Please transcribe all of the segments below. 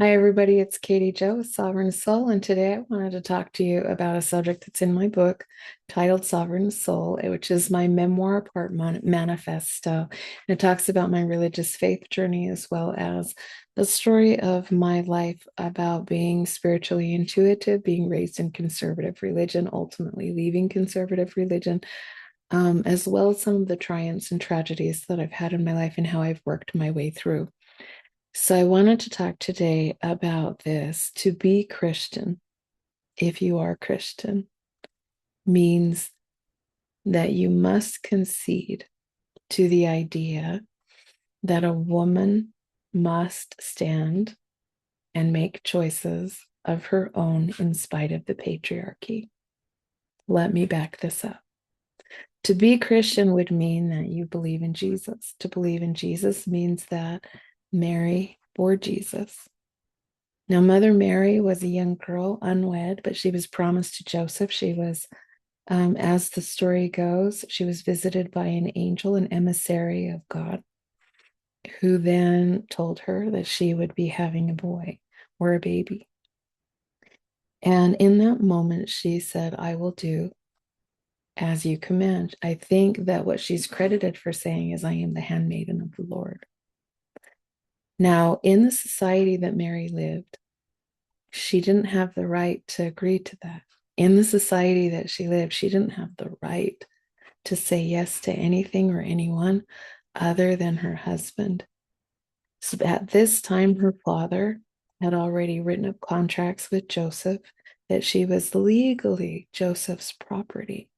Hi, everybody. It's Katie Joe, Sovereign Soul, and today I wanted to talk to you about a subject that's in my book titled Sovereign Soul, which is my memoir part manifesto. And it talks about my religious faith journey as well as the story of my life about being spiritually intuitive, being raised in conservative religion, ultimately leaving conservative religion, as well as some of the triumphs and tragedies that I've had in my life and how I've worked my way through. So I wanted to talk today about this. To be Christian, if you are Christian, means that you must concede to the idea that a woman must stand and make choices of her own in spite of the patriarchy. Let me back this up. To be Christian would mean that you believe in Jesus. To believe in Jesus means that Mary bore Jesus. Now, Mother Mary was a young girl, unwed, but she was promised to Joseph. She was, as the story goes, she was visited by an angel, an emissary of God, who then told her that she would be having a boy or a baby. And in that moment, she said, I will do as you command. I think that what she's credited for saying is, I am the handmaiden of the Lord. Now, in the society that Mary lived, she didn't have the right to agree to that. In the society that she lived, she didn't have the right to say yes to anything or anyone other than her husband. So at this time, her father had already written up contracts with Joseph that she was legally Joseph's property.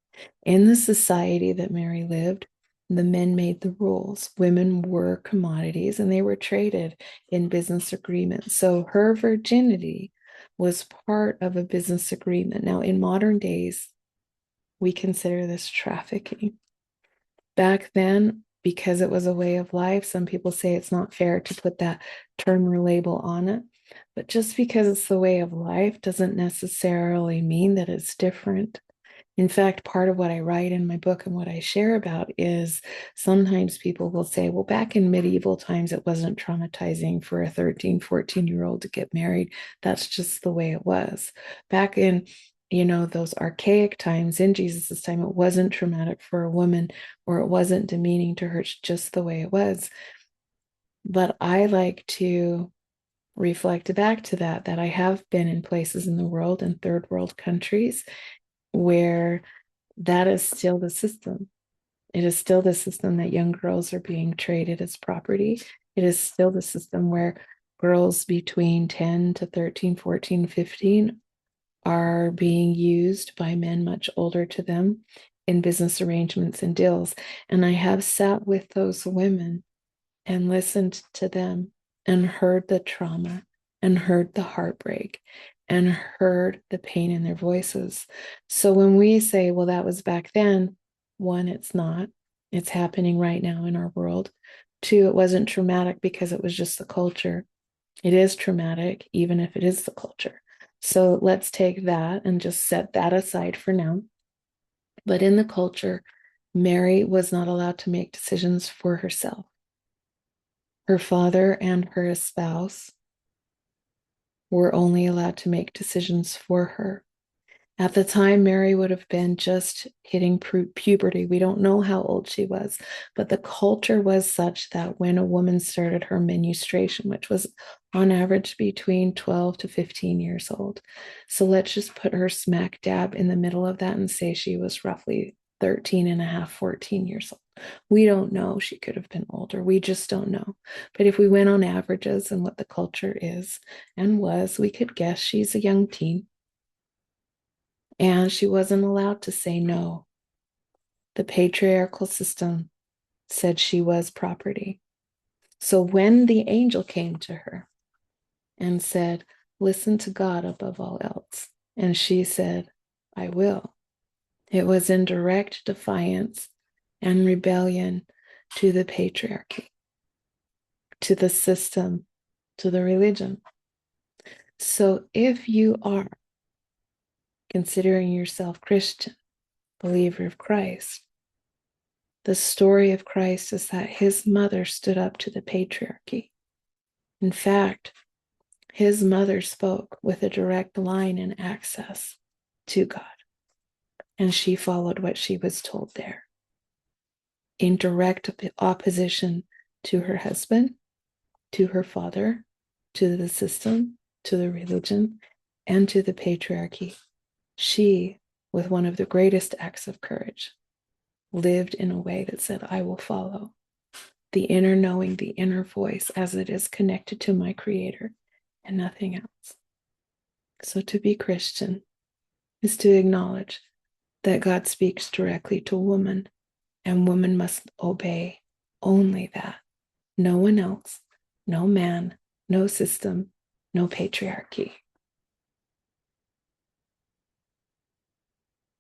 In the society that Mary lived, the men made the rules. Women were commodities and they were traded in business agreements. So her virginity was part of a business agreement. Now, in modern days, we consider this trafficking. Back then, because it was a way of life, some people say it's not fair to put that term or label on it. But just because it's the way of life doesn't necessarily mean that it's different. In fact, part of what I write in my book and what I share about is sometimes people will say, well, back in medieval times, it wasn't traumatizing for a 13, 14-year-old to get married. That's just the way it was. Back in, those archaic times in Jesus's time, it wasn't traumatic for a woman or it wasn't demeaning to her. It's just the way it was. But I like to reflect back to that I have been in places in the world, in third world countries, where that is still the system. It is still the system that young girls are being traded as property. It is still the system where girls between 10 to 13, 14, 15 are being used by men much older to them in business arrangements and deals. And I have sat with those women and listened to them and heard the trauma and heard the heartbreak and heard the pain in their voices. So when we say, well, that was back then, one, it's not. It's happening right now in our world. Two, it wasn't traumatic because it was just the culture. It is traumatic, even if it is the culture. So let's take that and just set that aside for now. But in the culture, Mary was not allowed to make decisions for herself. Her father and her spouse were only allowed to make decisions for her. At the time, Mary would have been just hitting puberty. We don't know how old she was, but the culture was such that when a woman started her menstruation, which was on average between 12 to 15 years old. So let's just put her smack dab in the middle of that and say she was roughly 13 and a half, 14 years old. We don't know. She could have been older. We just don't know. But if we went on averages and what the culture is and was, we could guess she's a young teen. And she wasn't allowed to say no. The patriarchal system said she was property. So when the angel came to her and said, listen to God above all else, and she said, I will, it was in direct defiance and rebellion to the patriarchy, to the system, to the religion. So if you are considering yourself Christian, believer of Christ, the story of Christ is that his mother stood up to the patriarchy. In fact, His mother spoke with a direct line and access to God, and she followed what she was told there, in direct opposition to her husband, to her father, to the system, to the religion, and to the patriarchy. She, with one of the greatest acts of courage, lived in a way that said, I will follow the inner knowing, the inner voice as it is connected to my Creator and nothing else. So to be Christian is to acknowledge that God speaks directly to woman, and woman must obey only that. No one else, no man, no system, no patriarchy.